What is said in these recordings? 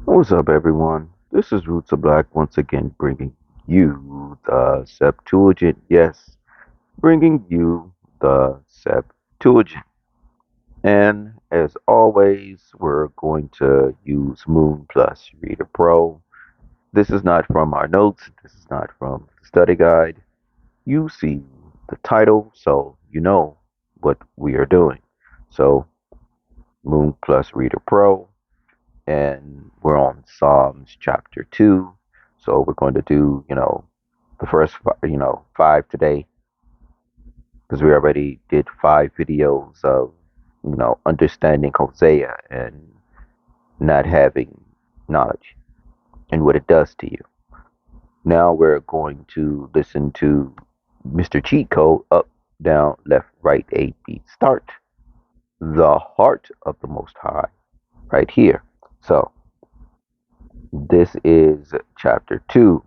What's up, everyone? This is Roots of Black once again bringing you the Septuagint. Yes, bringing you the Septuagint. And as always, we're going to use Moon Plus Reader Pro. This is not from our notes, this is not from the study guide. You see the title, so you know what we are doing. So, Moon Plus Reader Pro. And we're on Psalms chapter 2. So we're going to do, the first, five today because we already did five videos of, understanding Hosea and not having knowledge and what it does to you. Now we're going to listen to Mr. Cheat Code up, down, left, right, A, B, start. The heart of the Most High right here. So this is chapter 2.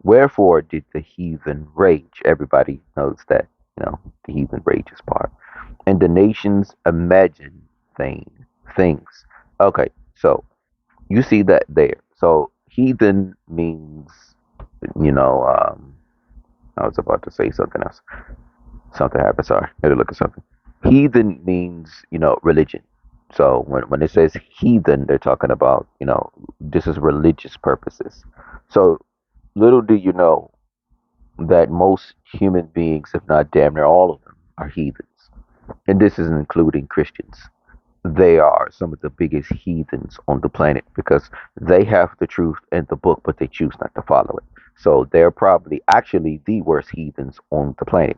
Wherefore did the heathen rage? Everybody knows that, the heathen rages part. And the nations imagine things. Okay, so you see that there. So heathen means, I was about to say something else. Something happened. Sorry, I had to look at something. Heathen means, religion. So when it says heathen, they're talking about, this is religious purposes. So little do you know that most human beings, if not damn near all of them, are heathens. And this is including Christians. They are some of the biggest heathens on the planet because they have the truth in the book, but they choose not to follow it. So they're probably actually the worst heathens on the planet.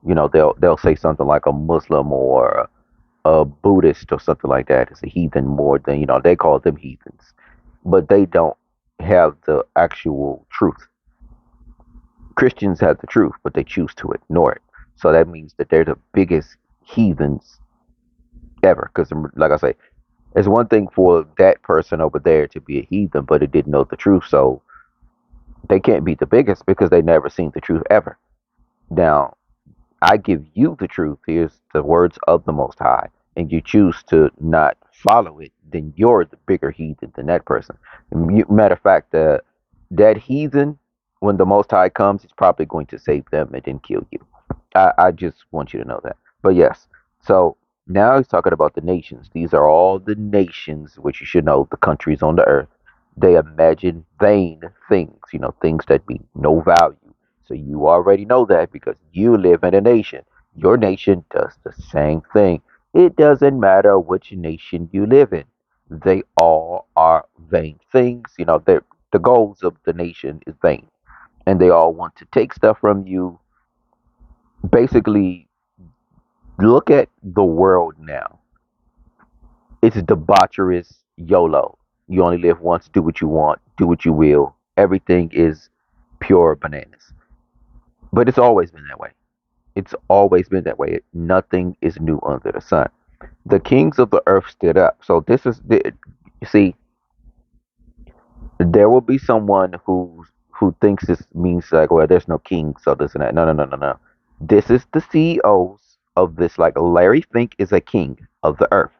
They'll say something like a Muslim or a Buddhist or something like that is a heathen more than they call them heathens, but they don't have the actual truth. Christians have the truth, but they choose to ignore it. So that means that they're the biggest heathens ever. Because, like I say, it's one thing for that person over there to be a heathen, but it didn't know the truth. So they can't be the biggest because they never seen the truth ever. Now, I give you the truth. Here's the words of the Most High, and you choose to not follow it, then you're the bigger heathen than that person. Matter of fact, that heathen, when the Most High comes, he's probably going to save them and then kill you. I just want you to know that. But yes, so now he's talking about the nations. These are all the nations, which you should know, the countries on the earth. They imagine vain things, things that mean no value. So you already know that because you live in a nation. Your nation does the same thing. It doesn't matter which nation you live in. They all are vain things. The goals of the nation is vain. And they all want to take stuff from you. Basically, look at the world now. It's debaucherous YOLO. You only live once, do what you want, do what you will. Everything is pure bananas. But it's always been that way. It's always been that way. Nothing is new under the sun. The kings of the earth stood up. So this is the, you see, there will be someone who thinks this means like, well, there's no king, so this and that. No, no, no, no, no. This is the CEOs of this. Like Larry Fink is a king of the earth.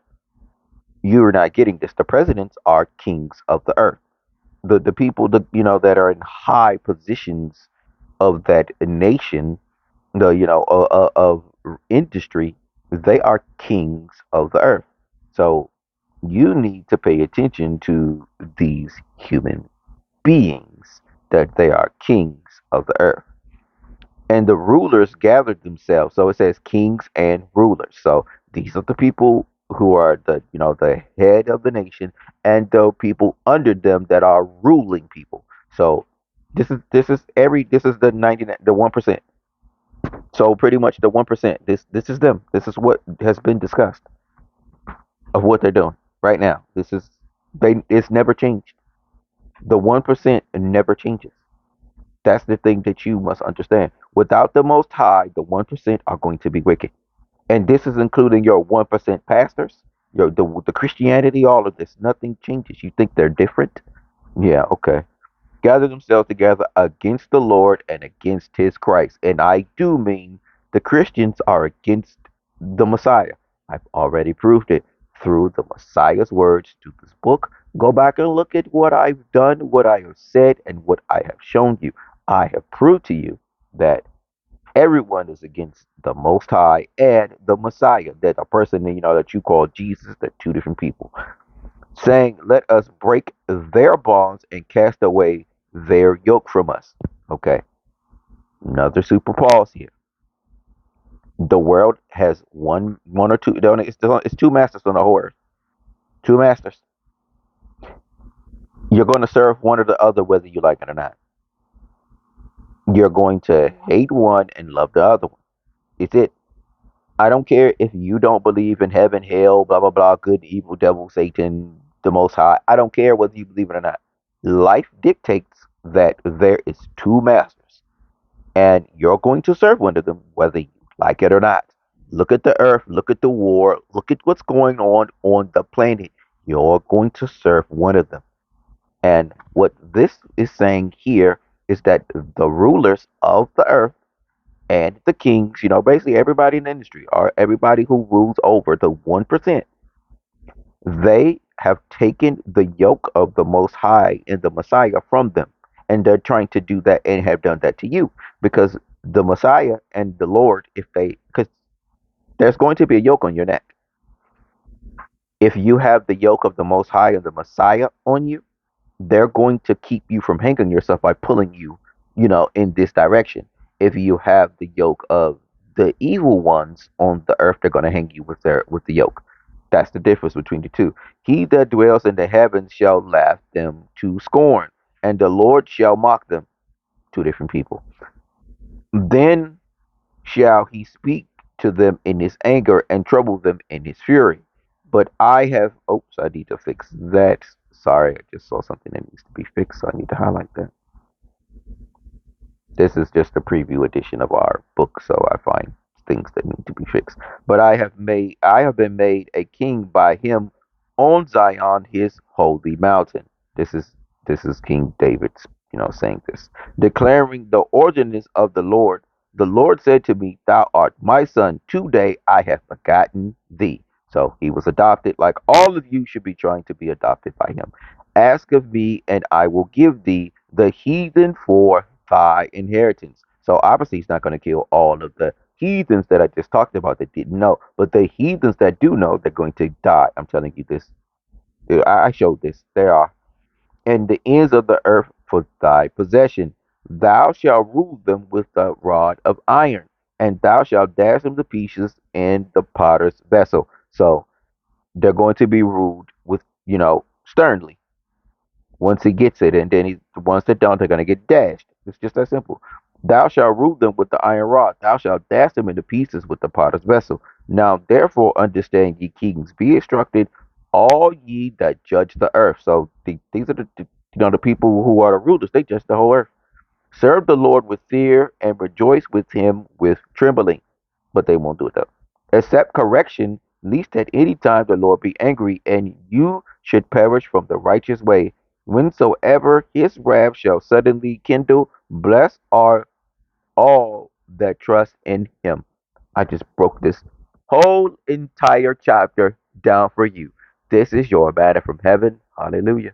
You're not getting this. The presidents are kings of the earth. The people that are in high positions of that nation, the of industry, they are kings of the earth. So you need to pay attention to these human beings that they are kings of the earth. And the rulers gathered themselves. So it says kings and rulers. So these are the people who are the head of the nation and the people under them that are ruling people. So this is the 99 the 1%. So pretty much the 1%. This is them. This is what has been discussed of what they're doing right now. It's never changed. The 1% never changes. That's the thing that you must understand. Without the Most High, the 1% are going to be wicked. And this is including your 1% pastors, the Christianity, all of this. Nothing changes. You think they're different? Yeah, okay. Gather themselves together against the Lord and against his Christ. And I do mean the Christians are against the Messiah. I've already proved it through the Messiah's words, through this book, Go back and look at what I've done, what I have said, and what I have shown you. I have proved to you that everyone is against the Most High and the Messiah. That a person that you call Jesus, they're two different people. Saying, "Let us break their bonds and cast away their yoke from us." Okay, another super pause here. The world has one or two. It's two masters on the whole earth. Two masters. You're going to serve one or the other, whether you like it or not. You're going to hate one and love the other one. It's it. I don't care if you don't believe in heaven, hell, blah blah blah, good, evil, devil, Satan, the Most High. I don't care whether you believe it or not. Life dictates that there is two masters, and you're going to serve one of them, whether you like it or not. Look at the earth, look at the war, look at what's going on the planet. You're going to serve one of them. And what this is saying here is that the rulers of the earth and the kings, basically everybody in the industry or everybody who rules over the 1%, they have taken the yoke of the Most High and the Messiah from them. And they're trying to do that and have done that to you because the Messiah and the Lord, because there's going to be a yoke on your neck. If you have the yoke of the Most High and the Messiah on you, they're going to keep you from hanging yourself by pulling you, in this direction. If you have the yoke of the evil ones on the earth, they're going to hang you with the yoke. That's the difference between the two. He that dwells in the heavens shall laugh them to scorn, and the Lord shall mock them. Two different people. Then shall he speak to them in his anger and trouble them in his fury. But I have, oops, I need to fix that. Sorry, I just saw something that needs to be fixed, so I need to highlight that. This is just a preview edition of our book, so I find things that need to be fixed. But I have been made a king by him on Zion, his holy mountain. This is this is King David's, saying this, declaring the ordinance of the Lord. The Lord said to me, "Thou art my son. Today I have begotten thee." So he was adopted, like all of you should be trying to be adopted by him. Ask of me, and I will give thee the heathen for thy inheritance. So obviously, he's not going to kill all of the heathens that I just talked about that didn't know, but the heathens that do know, they're going to die. I'm telling you this. I showed this. There are. And the ends of the earth for thy possession. Thou shalt rule them with the rod of iron, and thou shalt dash them to pieces in the potter's vessel. So they're going to be ruled with, sternly once he gets it, and then the ones that don't are going to get dashed. It's just that simple. Thou shalt rule them with the iron rod. Thou shalt dash them into pieces with the potter's vessel. Now, therefore, understand ye kings, be instructed, all ye that judge the earth. So these are the people who are the rulers. They judge the whole earth. Serve the Lord with fear and rejoice with him with trembling. But they won't do it though. Accept correction, lest at any time the Lord be angry, and you should perish from the righteous way. Whensoever his wrath shall suddenly kindle, blessed are all that trust in him. I just broke this whole entire chapter down for you. This is your banner from heaven. Hallelujah.